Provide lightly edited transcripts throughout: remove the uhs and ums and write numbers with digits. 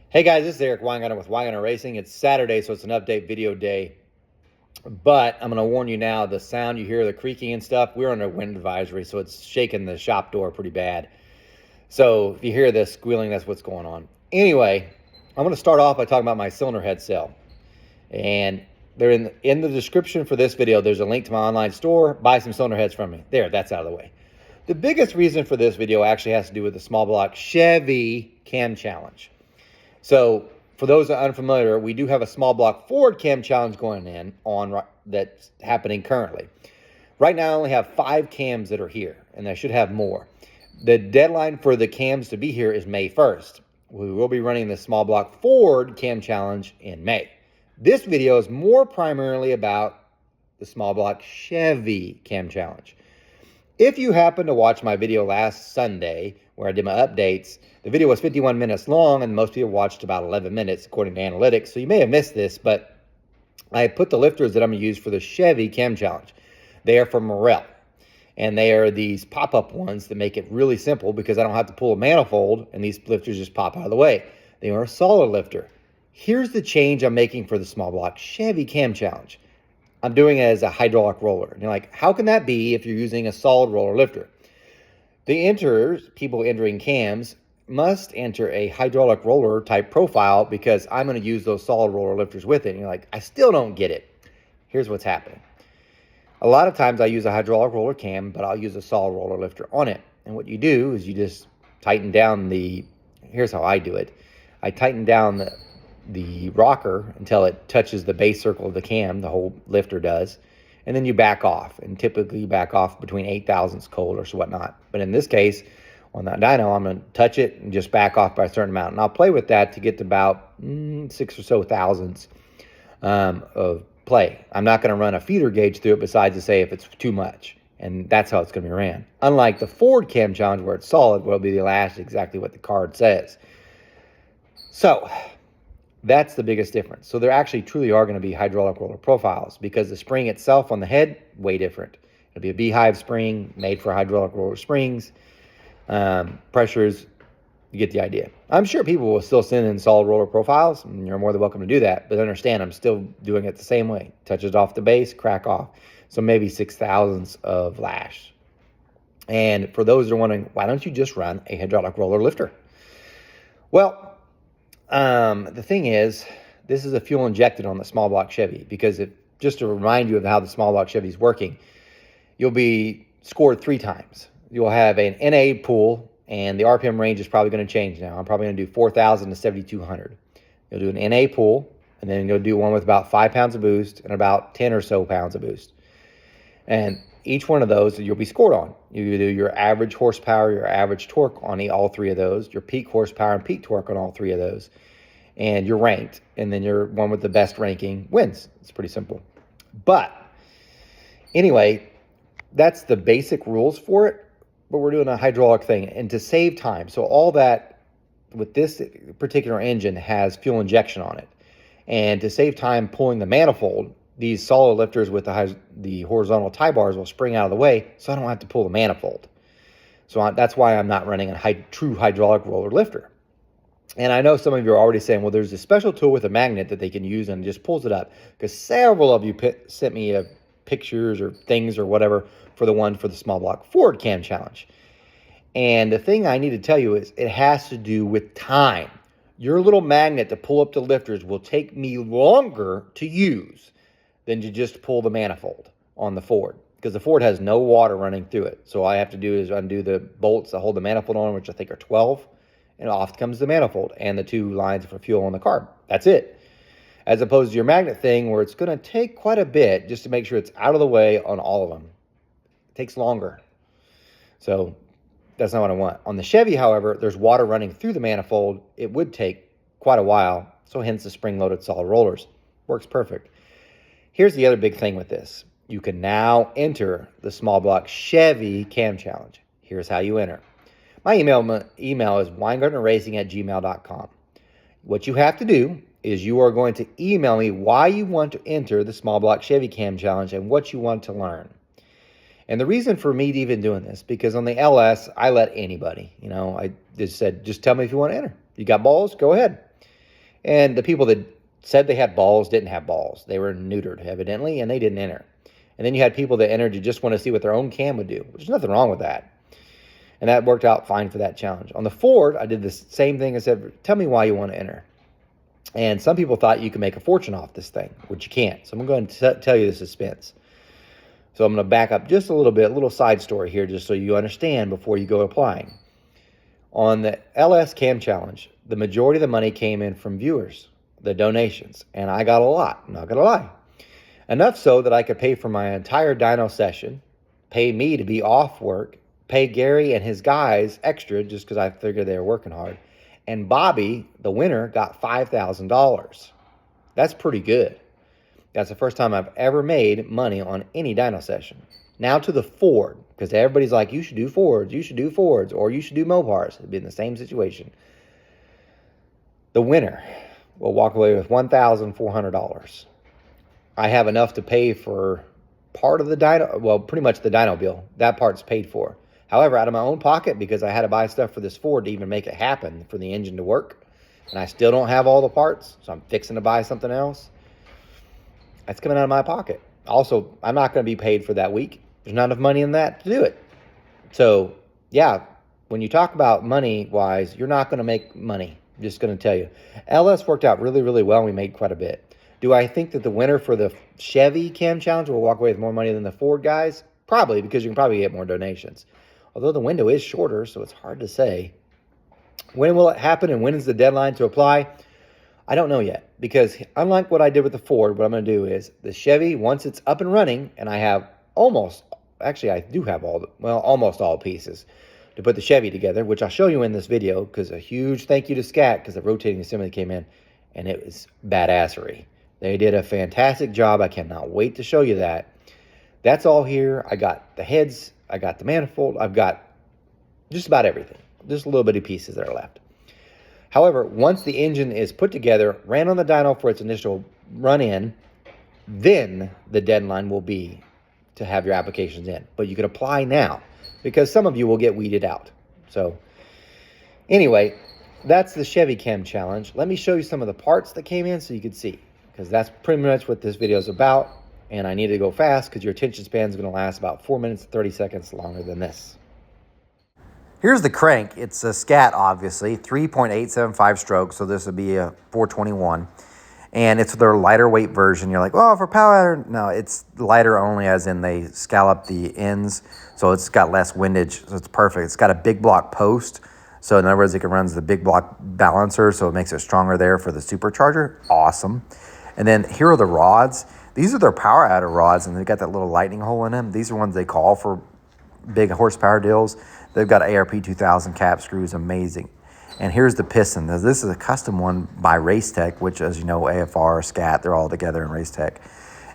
Hey guys, this is Eric Weingarten with Weingarten Racing. It's Saturday, so it's an update video day. But I'm going to warn you now, the sound you hear, the creaking and stuff, we're under wind advisory, so it's shaking the shop door pretty bad. So if you hear this squealing, that's what's going on. Anyway, I'm going to start off by talking about my cylinder head sale. And they're in the description for this video, there's a link to my online store. Buy some cylinder heads from me. There, that's out of the way. The biggest reason for this video actually has to do with the small block Chevy Cam Challenge. So for those that are unfamiliar, we do have a small block Ford Cam Challenge going on that's happening currently. Right now, I only have 5 cams that are here, and I should have more. The deadline for the cams to be here is May 1st. We will be running the small block Ford Cam Challenge in May. This video is more primarily about the small block Chevy Cam Challenge. If you happen to watch my video last Sunday, where I did my updates, the video was 51 minutes long, and most people watched about 11 minutes, according to analytics. So you may have missed this, but I put the lifters that I'm going to use for the Chevy Cam Challenge. They are from Morel, and they are these pop-up ones that make it really simple because I don't have to pull a manifold, and these lifters just pop out of the way. They are a solid lifter. Here's the change I'm making for the small block Chevy Cam Challenge. I'm doing it as a hydraulic roller. And you're like, how can that be if you're using a solid roller lifter? The people entering cams, must enter a hydraulic roller type profile because I'm going to use those solid roller lifters with it. And you're like, I still don't get it. Here's what's happening. A lot of times I use a hydraulic roller cam, but I'll use a solid roller lifter on it. And what you do is you just tighten down here's how I do it. I tighten down the rocker until it touches the base circle of the cam, the whole lifter does, and then you back off, and typically you back off between 8 thousandths cold or so whatnot. But in this case, on that dyno, I'm going to touch it and just back off by a certain amount, and I'll play with that to get to about 6 or so thousandths of play. I'm not going to run a feeder gauge through it besides to say if it's too much, and that's how it's going to be ran. Unlike the Ford Cam Challenge where it's solid, where it'll be the elastic, exactly what the card says. So that's the biggest difference. So there actually truly are going to be hydraulic roller profiles because the spring itself on the head, way different. It'll be a beehive spring made for hydraulic roller springs. Pressures, you get the idea. I'm sure people will still send in solid roller profiles, and you're more than welcome to do that. But understand, I'm still doing it the same way. Touch it off the base, crack off. So maybe 6 thousandths of lash. And for those that are wondering, why don't you just run a hydraulic roller lifter? Well, the thing is, this is a fuel injected on the small block Chevy because just to remind you of how the small block Chevy is working, you'll be scored 3 times. You'll have an NA pool, and the RPM range is probably going to change now. I'm probably going to do 4,000 to 7,200. You'll do an NA pool, and then you'll do one with about 5 pounds of boost and about 10 or so pounds of boost. And each one of those you'll be scored on. You do your average horsepower, your average torque on all 3 of those, your peak horsepower and peak torque on all 3 of those, and you're ranked. And then your one with the best ranking wins. It's pretty simple. But anyway, that's the basic rules for it. But we're doing a hydraulic thing, and to save time. So all that with this particular engine has fuel injection on it, and to save time pulling the manifold, these solid lifters with the horizontal tie bars will spring out of the way, so I don't have to pull the manifold. So that's why I'm not running a true hydraulic roller lifter. And I know some of you are already saying, well, there's a special tool with a magnet that they can use and it just pulls it up, because several of you sent me pictures or things or whatever for the small block Ford Cam Challenge. And the thing I need to tell you is it has to do with time. Your little magnet to pull up the lifters will take me longer to use than to just pull the manifold on the Ford, because the Ford has no water running through it. So all I have to do is undo the bolts that hold the manifold on, which I think are 12, and off comes the manifold and the 2 lines for fuel on the carb. That's it. As opposed to your magnet thing where it's going to take quite a bit just to make sure it's out of the way on all of them. It takes longer. So that's not what I want. On the Chevy, however, there's water running through the manifold. It would take quite a while, so hence the spring-loaded solid rollers. Works perfect. Here's the other big thing with this. You can now enter the small block Chevy Cam Challenge. Here's how you enter. My email is weingartenracing@gmail.com. What you have to do is you are going to email me why you want to enter the small block Chevy Cam Challenge and what you want to learn. And the reason for me even doing this, because on the LS, I let anybody, I just said, just tell me if you want to enter. You got balls, go ahead. And the people that said they had balls didn't have balls. They were neutered, evidently, and they didn't enter. And then you had people that entered to just want to see what their own cam would do. There's nothing wrong with that. And that worked out fine for that challenge. On the Ford, I did the same thing. I said, tell me why you want to enter. And some people thought you could make a fortune off this thing, which you can't. So I'm going to tell you the suspense. So I'm going to back up just a little bit, a little side story here, just so you understand before you go applying. On the LS Cam Challenge, the majority of the money came in from viewers, the donations. And I got a lot, I'm not going to lie. Enough so that I could pay for my entire dyno session, pay me to be off work, pay Gary and his guys extra just because I figured they were working hard. And Bobby, the winner, got $5,000. That's pretty good. That's the first time I've ever made money on any dyno session. Now to the Ford, because everybody's like, you should do Fords, you should do Fords, or you should do Mopars. It'd be in the same situation. The winner will walk away with $1,400. I have enough to pay for part of the dyno, well, pretty much the dyno bill. That part's paid for. However, out of my own pocket, because I had to buy stuff for this Ford to even make it happen for the engine to work, and I still don't have all the parts, so I'm fixing to buy something else. That's coming out of my pocket. Also, I'm not going to be paid for that week. There's not enough money in that to do it. So, yeah, when you talk about money-wise, you're not going to make money. I'm just going to tell you. LS worked out really, really well, and we made quite a bit. Do I think that the winner for the Chevy Cam Challenge will walk away with more money than the Ford guys? Probably, because you can probably get more donations. Although the window is shorter, so it's hard to say. When will it happen, and when is the deadline to apply? I don't know yet, because unlike what I did with the Ford, what I'm going to do is the Chevy, once it's up and running, and I have almost all pieces to put the Chevy together, which I'll show you in this video, because a huge thank you to Scat, because the rotating assembly came in, and it was badassery. They did a fantastic job. I cannot wait to show you that. That's all here. I got the heads, I got the manifold, I've got just about everything. Just little bitty pieces that are left. However, once the engine is put together, ran on the dyno for its initial run-in, then the deadline will be to have your applications in. But you can apply now, because some of you will get weeded out. So anyway, that's the Chevy Cam Challenge. Let me show you some of the parts that came in so you can see, because that's pretty much what this video is about. And I need to go fast because your attention span is going to last about 4 minutes and 30 seconds longer than this. Here's the crank. It's a Scat, obviously, 3.875 stroke, so this would be a 421. And it's their lighter weight version. You're like, oh, for power, no, it's lighter only as in they scallop the ends, so it's got less windage, so it's perfect. It's got a big block post, so in other words, it can run the big block balancer, so it makes it stronger there for the supercharger. Awesome. And then here are the rods. These are their power adder rods, and they've got that little lightning hole in them. These are ones they call for big horsepower deals. They've got ARP 2000 cap screws, amazing. And here's the piston. Now, this is a custom one by Racetech, which, as you know, AFR, Scat, they're all together in Racetech.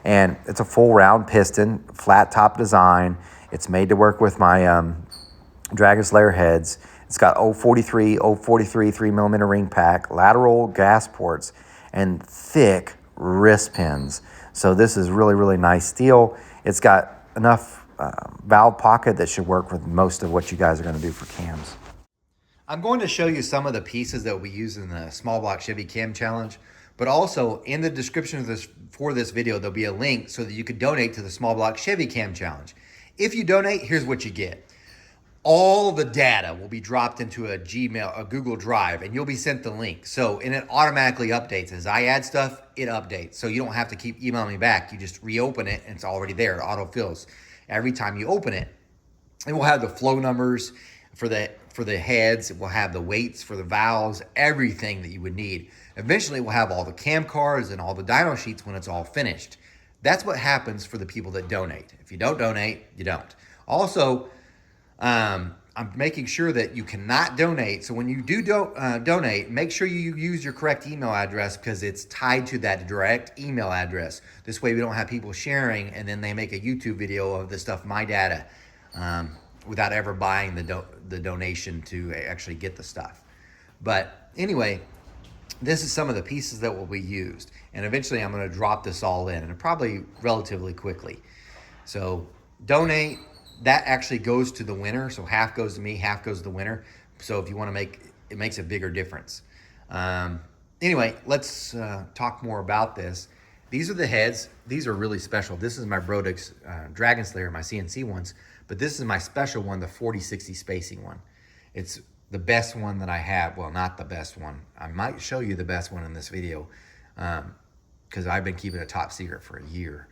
And it's a full round piston, flat top design. It's made to work with my Dragon Slayer heads. It's got 043 3mm ring pack, lateral gas ports, and thick wrist pins. So this is really, really nice steel. It's got enough valve pocket that should work with most of what you guys are going to do for cams. I'm going to show you some of the pieces that we use in the small block Chevy Cam Challenge, but also in the description of this video, there'll be a link so that you can donate to the small block Chevy Cam Challenge. If you donate, here's what you get. All the data will be dropped into a Google Drive, and you'll be sent the link. And it automatically updates. As I add stuff, it updates. So you don't have to keep emailing me back. You just reopen it, and it's already there. It autofills every time you open it. It will have the flow numbers for the heads. It will have the weights for the valves, everything that you would need. Eventually, it will have all the cam cards and all the dyno sheets when it's all finished. That's what happens for the people that donate. If you don't donate, you don't. Also, I'm making sure that you cannot donate. So when you do donate, make sure you use your correct email address, because it's tied to that direct email address. This way we don't have people sharing and then they make a YouTube video of the stuff, my data, without ever buying the donation to actually get the stuff. But anyway, this is some of the pieces that will be used. And eventually I'm going to drop this all in, and probably relatively quickly. So donate. That actually goes to the winner. So half goes to me, half goes to the winner. So if you want to it makes a bigger difference. Anyway, let's talk more about this. These are the heads. These are really special. This is my Brodix Dragon Slayer, my CNC ones, but this is my special one, the 40/60 spacing one. It's the best one that I have. Well, not the best one. I might show you the best one in this video because I've been keeping it top secret for a year.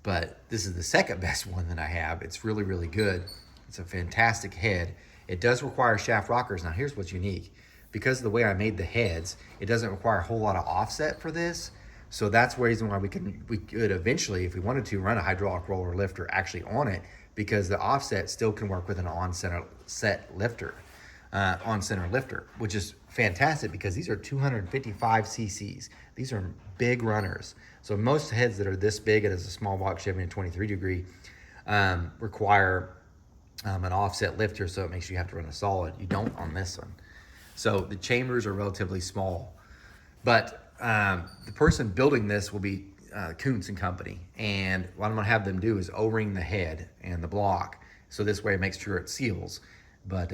But this is the second best one that I have. It's really, really good. It's a fantastic head. It does require shaft rockers. Now, here's what's unique. Because of the way I made the heads, it doesn't require a whole lot of offset for this. So that's the reason why we could eventually, if we wanted to, run a hydraulic roller lifter actually on it, because the offset still can work with an on-center lifter, which is fantastic because these are 255 cc's. These are big runners. So most heads that are this big, as a small block Chevy and 23 degree, require an offset lifter, so it makes you have to run a solid. You don't on this one. So the chambers are relatively small, but the person building this will be Kuntz and Company. And what I'm gonna have them do is O-ring the head and the block. So this way it makes sure it seals, but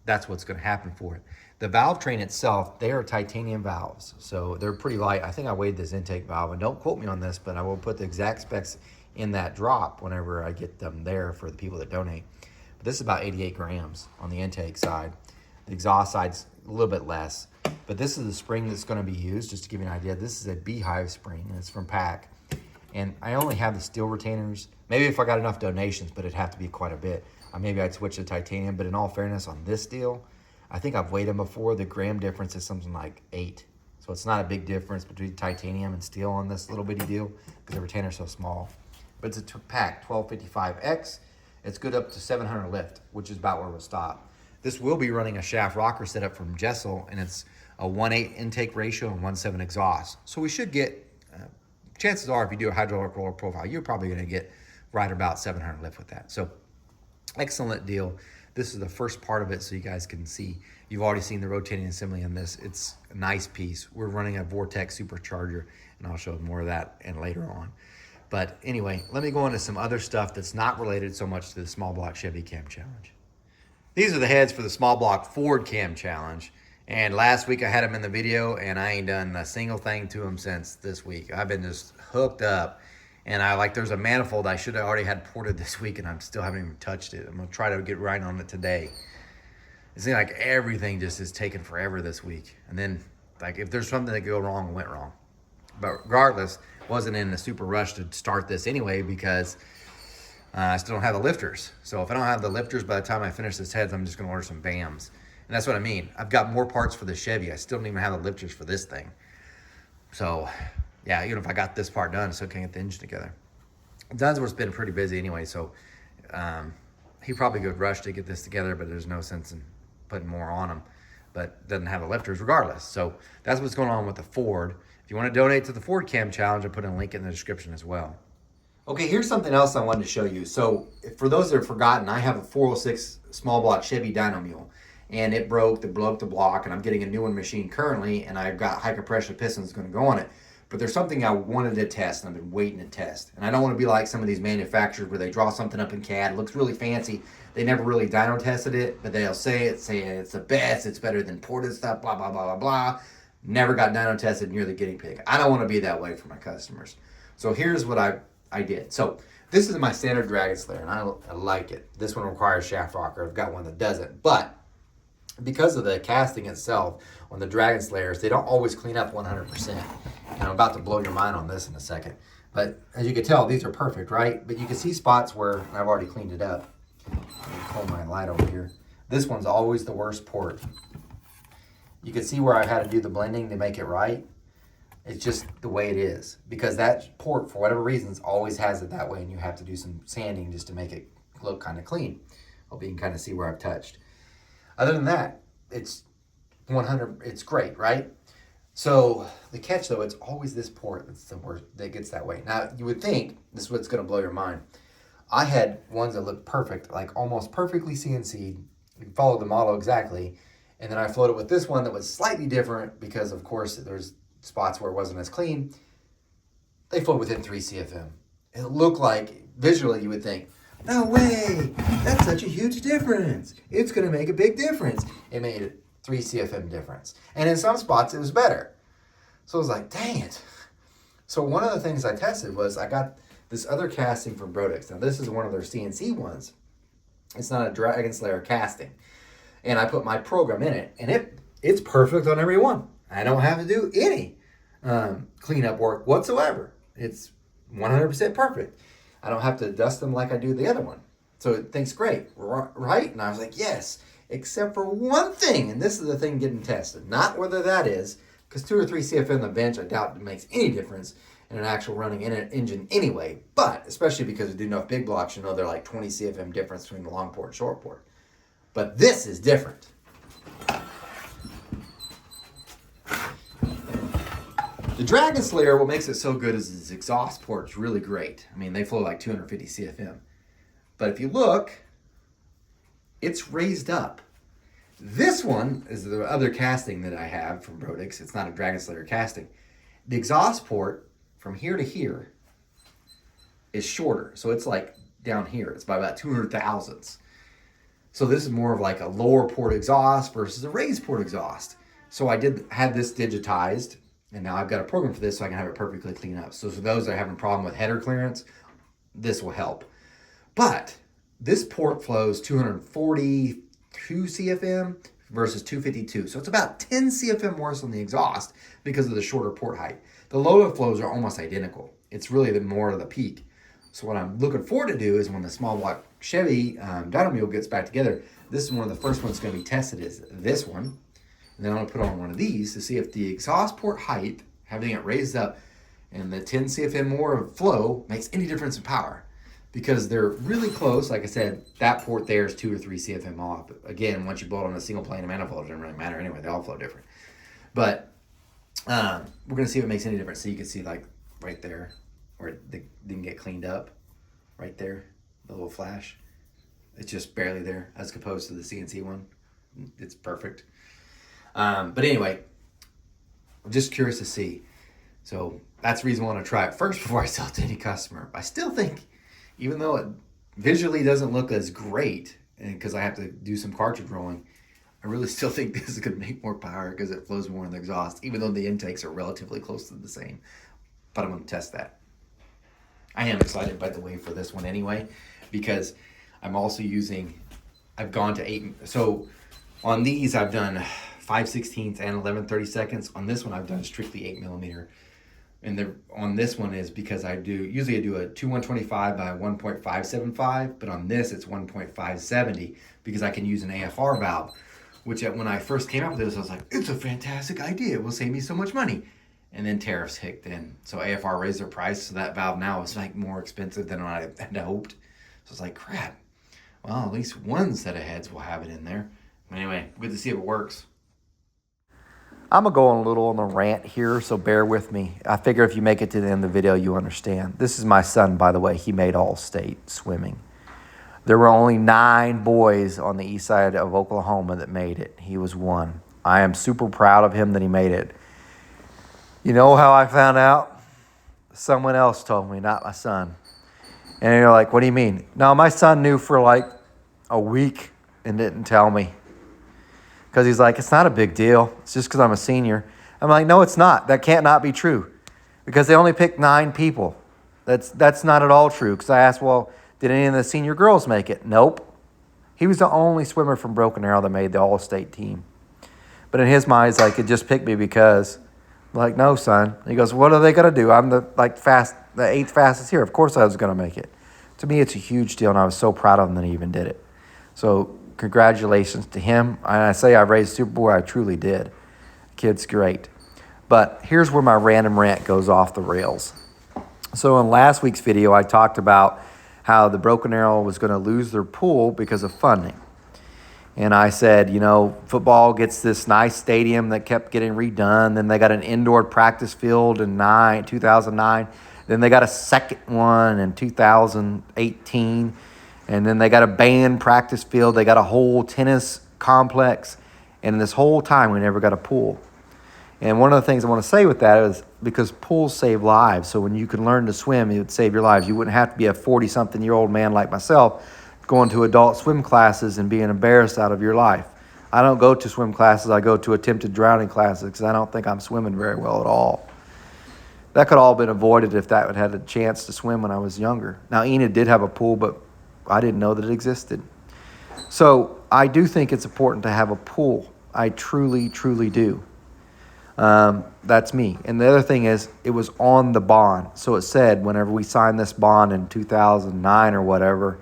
that's what's gonna happen for it. The valve train itself, they are titanium valves. So they're pretty light. I think I weighed this intake valve, and don't quote me on this, but I will put the exact specs in that drop whenever I get them there for the people that donate. But this is about 88 grams on the intake side. The exhaust side's a little bit less, but this is the spring that's going to be used. Just to give you an idea, this is a Beehive spring, and it's from Pack. And I only have the steel retainers. Maybe if I got enough donations, but it'd have to be quite a bit. Maybe I'd switch to titanium, but in all fairness, on this steel, I think I've weighed them before. The gram difference is something like 8. So it's not a big difference between titanium and steel on this little bitty deal because the retainer's so small. But it's a Pack 1255X. It's good up to 700 lift, which is about where we'll stop. This will be running a shaft rocker setup from Jessel, and it's a 1/8 intake ratio and 1/7 exhaust. So we should get, chances are if you do a hydraulic roller profile, you're probably gonna get right about 700 lift with that. So excellent deal. This is the first part of it so you guys can see. You've already seen the rotating assembly in this. It's a nice piece. We're running a Vortex supercharger, and I'll show more of that and later on. But anyway, let me go into some other stuff that's not related so much to the small block Chevy Cam Challenge. These are the heads for the small block Ford Cam Challenge. And last week I had them in the video, and I ain't done a single thing to them since this week. I've been just hooked up. And there's a manifold I should have already had ported this week, and I still haven't even touched it. I'm gonna try to get right on it today. It seems like everything just is taking forever this week. And then, like, if there's something that could go wrong, it went wrong. But regardless, wasn't in a super rush to start this anyway because I still don't have the lifters. So if I don't have the lifters by the time I finish this heads, I'm just gonna order some BAMs. And that's what I mean. I've got more parts for the Chevy. I still don't even have the lifters for this thing. So yeah, even if I got this part done, I still can't get the engine together. Dunsworth's been pretty busy anyway, so he probably could rush to get this together, but there's no sense in putting more on him. But doesn't have the lifters regardless. So that's what's going on with the Ford. If you want to donate to the Ford Cam Challenge, I'll put a link in the description as well. Okay, here's something else I wanted to show you. So for those that have forgotten, I have a 406 small block Chevy dyno mule, and it broke the block, and I'm getting a new one machined currently, and I've got high compression pistons going to go on it. But there's something I wanted to test, and I've been waiting to test. And I don't want to be like some of these manufacturers where they draw something up in CAD. It looks really fancy. They never really dyno tested it, but they'll say it's the best. It's better than ported stuff, blah, blah, blah, blah, blah. Never got dyno tested, and you're the guinea pig. I don't want to be that way for my customers. So here's what I did. So this is my standard Dragon Slayer, and I like it. This one requires shaft rocker. I've got one that doesn't. But because of the casting itself on the Dragon Slayers, they don't always clean up 100%. And I'm about to blow your mind on this in a second. But as you can tell, these are perfect, right? But you can see spots where I've already cleaned it up. Let me pull my light over here. This one's always the worst port. You can see where I've had to do the blending to make it right. It's just the way it is. Because that port, for whatever reasons, always has it that way, and you have to do some sanding just to make it look kind of clean. Hope you can kind of see where I've touched. Other than that, it's 100, it's great, right? So the catch though, it's always this port that's the worst, that gets that way. Now you would think, this is what's gonna blow your mind. I had ones that looked perfect, like almost perfectly CNC'd, followed the model exactly, and then I floated with this one that was slightly different because of course there's spots where it wasn't as clean. They flowed within 3 CFM. It looked like, visually you would think, no way, that's such a huge difference. It's gonna make a big difference. It made a 3 CFM difference. And in some spots it was better. So I was like, dang it. So one of the things I tested was I got this other casting from Brodix. Now this is one of their CNC ones. It's not a Dragon Slayer casting. And I put my program in it, and it's perfect on every one. I don't have to do any cleanup work whatsoever. It's 100% perfect. I don't have to dust them like I do the other one. So it thinks great, right? And I was like, yes, except for one thing, and this is the thing getting tested. Not whether that is, because 2 or 3 CFM on the bench, I doubt it makes any difference in an actual running engine anyway. But especially because we do enough big blocks, you know they're like 20 CFM difference between the long port and short port. But this is different. The Dragon Slayer, what makes it so good is its exhaust port's really great. I mean, they flow like 250 CFM. But if you look, it's raised up. This one is the other casting that I have from Brodix. It's not a Dragon Slayer casting. The exhaust port from here to here is shorter. So it's like down here. It's by about 200 thousandths. So this is more of like a lower port exhaust versus a raised port exhaust. So I had this digitized, and now I've got a program for this so I can have it perfectly clean up. So for those that are having a problem with header clearance, this will help. But this port flows 242 CFM versus 252. So it's about 10 CFM worse on the exhaust because of the shorter port height. The load flows are almost identical. It's really the more of the peak. So what I'm looking forward to do is when the small block Chevy dyno mule gets back together, this is one of the first ones going to be tested is this one. And then I'm going to put on one of these to see if the exhaust port height, having it raised up, and the 10 CFM more of flow makes any difference in power. Because they're really close. Like I said, that port there is 2 or 3 CFM off. But again, once you blow it on a single plane of manifold, it doesn't really matter anyway. They all flow different. But we're going to see if it makes any difference. So you can see like right there where it didn't get cleaned up. Right there, the little flash. It's just barely there as opposed to the CNC one. It's perfect. But anyway, I'm just curious to see. So that's the reason I want to try it first before I sell it to any customer. I still think, even though it visually doesn't look as great, and because I have to do some cartridge rolling, I really still think this is going to make more power because it flows more in the exhaust, even though the intakes are relatively close to the same. But I'm going to test that. I am excited, by the way, for this one anyway, because I'm also I've gone to 8. So on these, I've done 5/16 and 11/32. On this one, I've done strictly 8 millimeter. And on this one is because usually I do a 2/125 by 1.575, but on this it's 1.570 because I can use an AFR valve, which when I first came up with this, I was like, it's a fantastic idea. It will save me so much money. And then tariffs kicked in. So AFR raised their price, so that valve now is like more expensive than I had hoped. So it's like, crap. Well, at least one set of heads will have it in there. But anyway, good to see if it works. I'm going to go on a little on the rant here, so bear with me. I figure if you make it to the end of the video, you understand. This is my son, by the way. He made all-state swimming. There were only 9 boys on the east side of Oklahoma that made it. He was one. I am super proud of him that he made it. You know how I found out? Someone else told me, not my son. And you're like, what do you mean? No, my son knew for like a week and didn't tell me. Because he's like, it's not a big deal. It's just because I'm a senior. I'm like, no, it's not. That can't not be true. Because they only picked 9 people. That's not at all true. Because I asked, well, did any of the senior girls make it? Nope. He was the only swimmer from Broken Arrow that made the all-state team. But in his mind, he's like, it just picked me because. I'm like, no, son. He goes, what are they going to do? I'm the 8th fastest here. Of course I was going to make it. To me, it's a huge deal, and I was so proud of him that he even did it. So congratulations to him. And I say I raised Superboy, I truly did. The kid's great. But here's where my random rant goes off the rails. So in last week's video, I talked about how the Broken Arrow was going to lose their pool because of funding. And I said, football gets this nice stadium that kept getting redone. Then they got an indoor practice field in 2009. Then they got a second one in 2018. And then they got a band practice field. They got a whole tennis complex. And this whole time, we never got a pool. And one of the things I want to say with that is because pools save lives. So when you can learn to swim, it would save your lives. You wouldn't have to be a 40-something-year-old man like myself going to adult swim classes and being embarrassed out of your life. I don't go to swim classes. I go to attempted drowning classes because I don't think I'm swimming very well at all. That could all been avoided if that had a chance to swim when I was younger. Now, Enid did have a pool, but I didn't know that it existed. So I do think it's important to have a pool. I truly, truly do. That's me. And the other thing is, it was on the bond. So it said whenever we signed this bond in 2009 or whatever,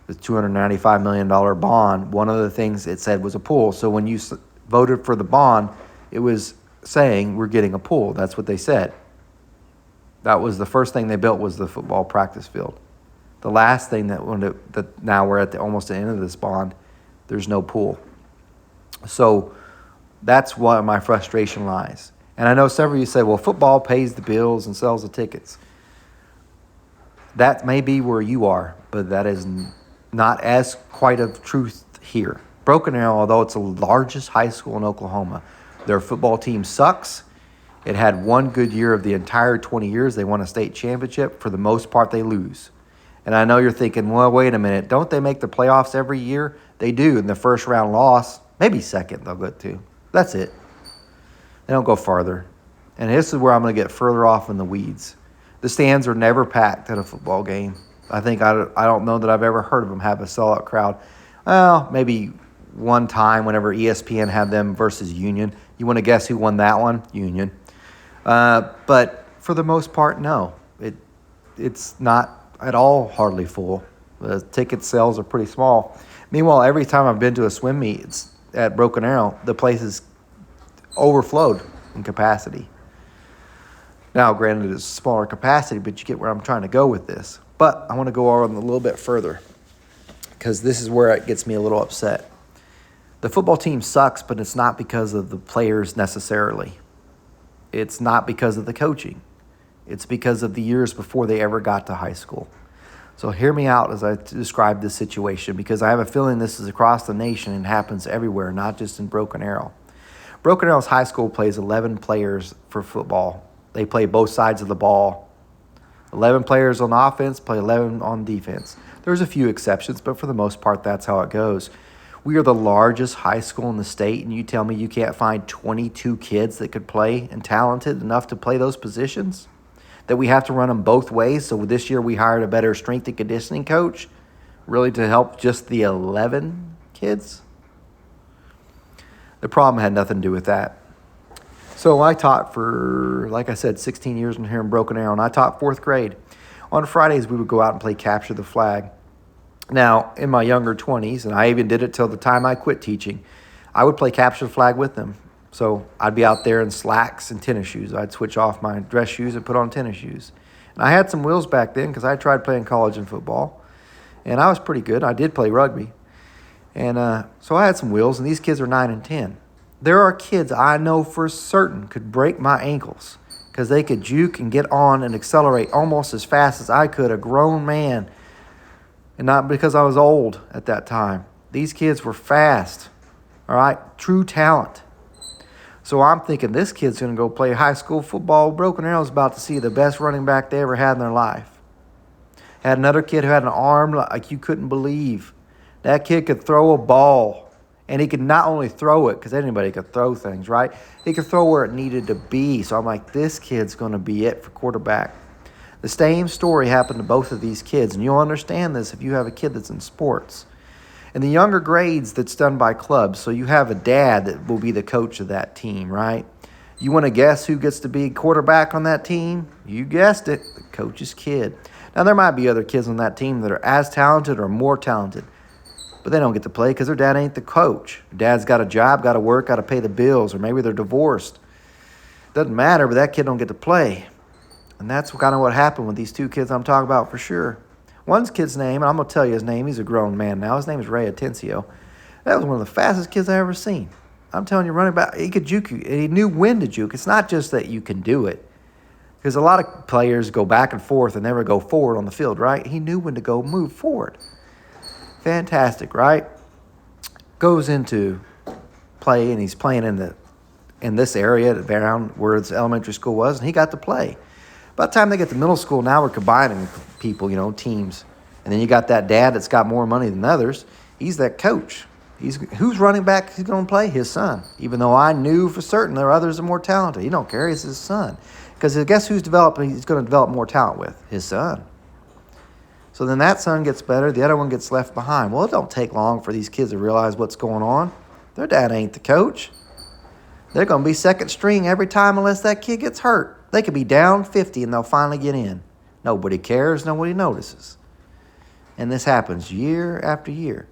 the $295 million bond, one of the things it said was a pool. So when you voted for the bond, it was saying we're getting a pool. That's what they said. That was the first thing they built, was the football practice field. The last thing that now we're at almost the end of this bond, there's no pool. So that's why my frustration lies. And I know several of you say, well, football pays the bills and sells the tickets. That may be where you are, but that is not as quite of truth here. Broken Arrow, although it's the largest high school in Oklahoma, their football team sucks. It had one good year of the entire 20 years. They won a state championship. For the most part, they lose. And I know you're thinking, well, wait a minute. Don't they make the playoffs every year? They do. In the first round loss, maybe second they'll go to. That's it. They don't go farther. And this is where I'm going to get further off in the weeds. The stands are never packed at a football game. I don't know that I've ever heard of them have a sellout crowd. Well, maybe one time whenever ESPN had them versus Union. You want to guess who won that one? Union. But for the most part, no. It's not at all hardly full. The ticket sales are pretty small. Meanwhile, every time I've been to a swim meet at Broken Arrow, the place is overflowed in capacity. Now, granted, it's smaller capacity, but you get where I'm trying to go with this. But I want to go on a little bit further because this is where it gets me a little upset. The football team sucks, but it's not because of the players necessarily. It's not because of the coaching. It's because of the years before they ever got to high school. So hear me out as I describe this situation, because I have a feeling this is across the nation and happens everywhere, not just in Broken Arrow. Broken Arrow's high school plays 11 players for football. They play both sides of the ball. 11 players on offense, play 11 on defense. There's a few exceptions, but for the most part, that's how it goes. We are the largest high school in the state, and you tell me you can't find 22 kids that could play and talented enough to play those positions? That we have to run them both ways. So this year we hired a better strength and conditioning coach, really to help just the 11 kids? The problem had nothing to do with that. So I taught for, like I said, 16 years here in Broken Arrow, and I taught fourth grade. On Fridays, we would go out and play Capture the Flag. Now, in my younger 20s, and I even did it till the time I quit teaching, I would play Capture the Flag with them. So I'd be out there in slacks and tennis shoes. I'd switch off my dress shoes and put on tennis shoes. And I had some wheels back then because I tried playing college and football. And I was pretty good. I did play rugby. And so I had some wheels, and these kids are 9 and 10. There are kids I know for certain could break my ankles because they could juke and get on and accelerate almost as fast as I could, a grown man. And not because I was old at that time. These kids were fast, all right? True talent. So I'm thinking this kid's going to go play high school football. Broken Arrow's about to see the best running back they ever had in their life. Had another kid who had an arm like you couldn't believe. That kid could throw a ball. And he could not only throw it, because anybody could throw things, right? He could throw where it needed to be. So I'm like, this kid's going to be it for quarterback. The same story happened to both of these kids. And you'll understand this if you have a kid that's in sports. In the younger grades, that's done by clubs. So you have a dad that will be the coach of that team, right? You want to guess who gets to be quarterback on that team? You guessed it, the coach's kid. Now, there might be other kids on that team that are as talented or more talented. But they don't get to play because their dad ain't the coach. Dad's got a job, got to work, got to pay the bills, or maybe they're divorced. Doesn't matter, but that kid don't get to play. And that's kind of what happened with these two kids I'm talking about for sure. One's kid's name, and I'm going to tell you his name. He's a grown man now. His name is Ray Atencio. That was one of the fastest kids I ever seen. I'm telling you, running back, he could juke you. He knew when to juke. It's not just that you can do it. Because a lot of players go back and forth and never go forward on the field, right? He knew when to go move forward. Fantastic, right? Goes into play, and he's playing in this area around where his elementary school was, and he got to play. By the time they get to middle school, now we're combining people, teams. And then you got that dad that's got more money than others. He's that coach. Who's running back he's going to play? His son. Even though I knew for certain there are others that are more talented. He don't care. It's his son. Because guess who's developing? He's going to develop more talent with? His son. So then that son gets better. The other one gets left behind. Well, it don't take long for these kids to realize what's going on. Their dad ain't the coach. They're going to be second string every time unless that kid gets hurt. They could be down 50 and they'll finally get in. Nobody cares. Nobody notices. And this happens year after year.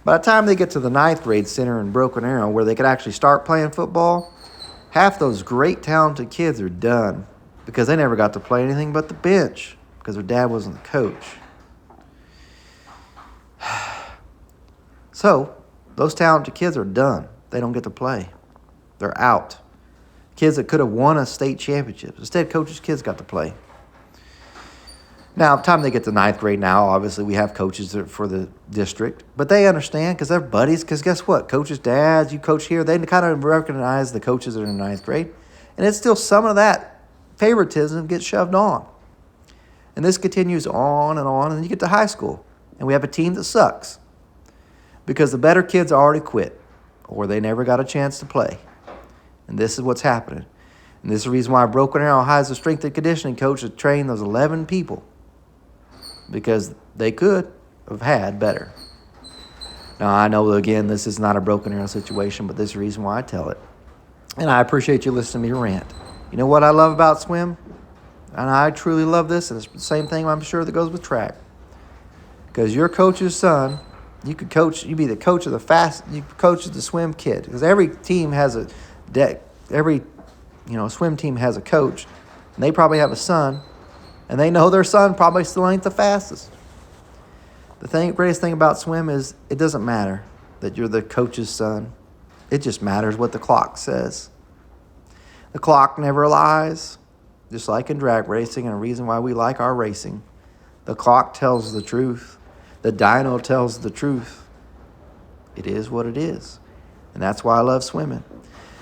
By the time they get to the 9th grade center in Broken Arrow where they could actually start playing football, half those great talented kids are done because they never got to play anything but the bench because their dad wasn't the coach. So, those talented kids are done. They don't get to play. They're out. Kids that could have won a state championship. Instead, coaches' kids got to play. Now, by the time they get to 9th grade now, obviously we have coaches for the district. But they understand because they're buddies. Because guess what? Coaches' dads, you coach here, they kind of recognize the coaches that are in 9th grade. And it's still some of that favoritism gets shoved on. And this continues on, and then you get to high school. And we have a team that sucks. Because the better kids already quit. Or they never got a chance to play. And this is what's happening. And this is the reason why Broken Arrow has a strength and conditioning coach to train those 11 people. Because they could have had better. Now, I know, again, this is not a Broken Arrow situation, but this is the reason why I tell it. And I appreciate you listening to me rant. You know what I love about swim? And I truly love this, and it's the same thing I'm sure that goes with track. Because your coach's son, you be the coach of you coach the swim kid. Because every team has swim team has a coach, and they probably have a son, and they know their son probably still ain't the fastest. The greatest thing about swim is it doesn't matter that you're the coach's son. It just matters what the clock says. The clock never lies, just like in drag racing, and a reason why we like our racing. The clock tells the truth. The dyno tells the truth. It is what it is. And that's why I love swimming.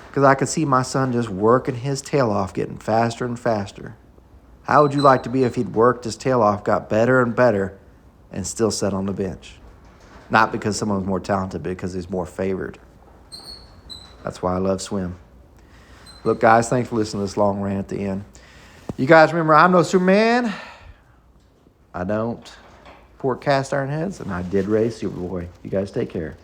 Because I could see my son just working his tail off, getting faster and faster. How would you like to be if he'd worked his tail off, got better and better, and still sat on the bench? Not because someone was more talented, but because he's more favored. That's why I love swim. Look, guys, thanks for listening to this long rant at the end. You guys remember, I'm no Superman. I don't port cast iron heads, and I did race Superboy. You guys take care.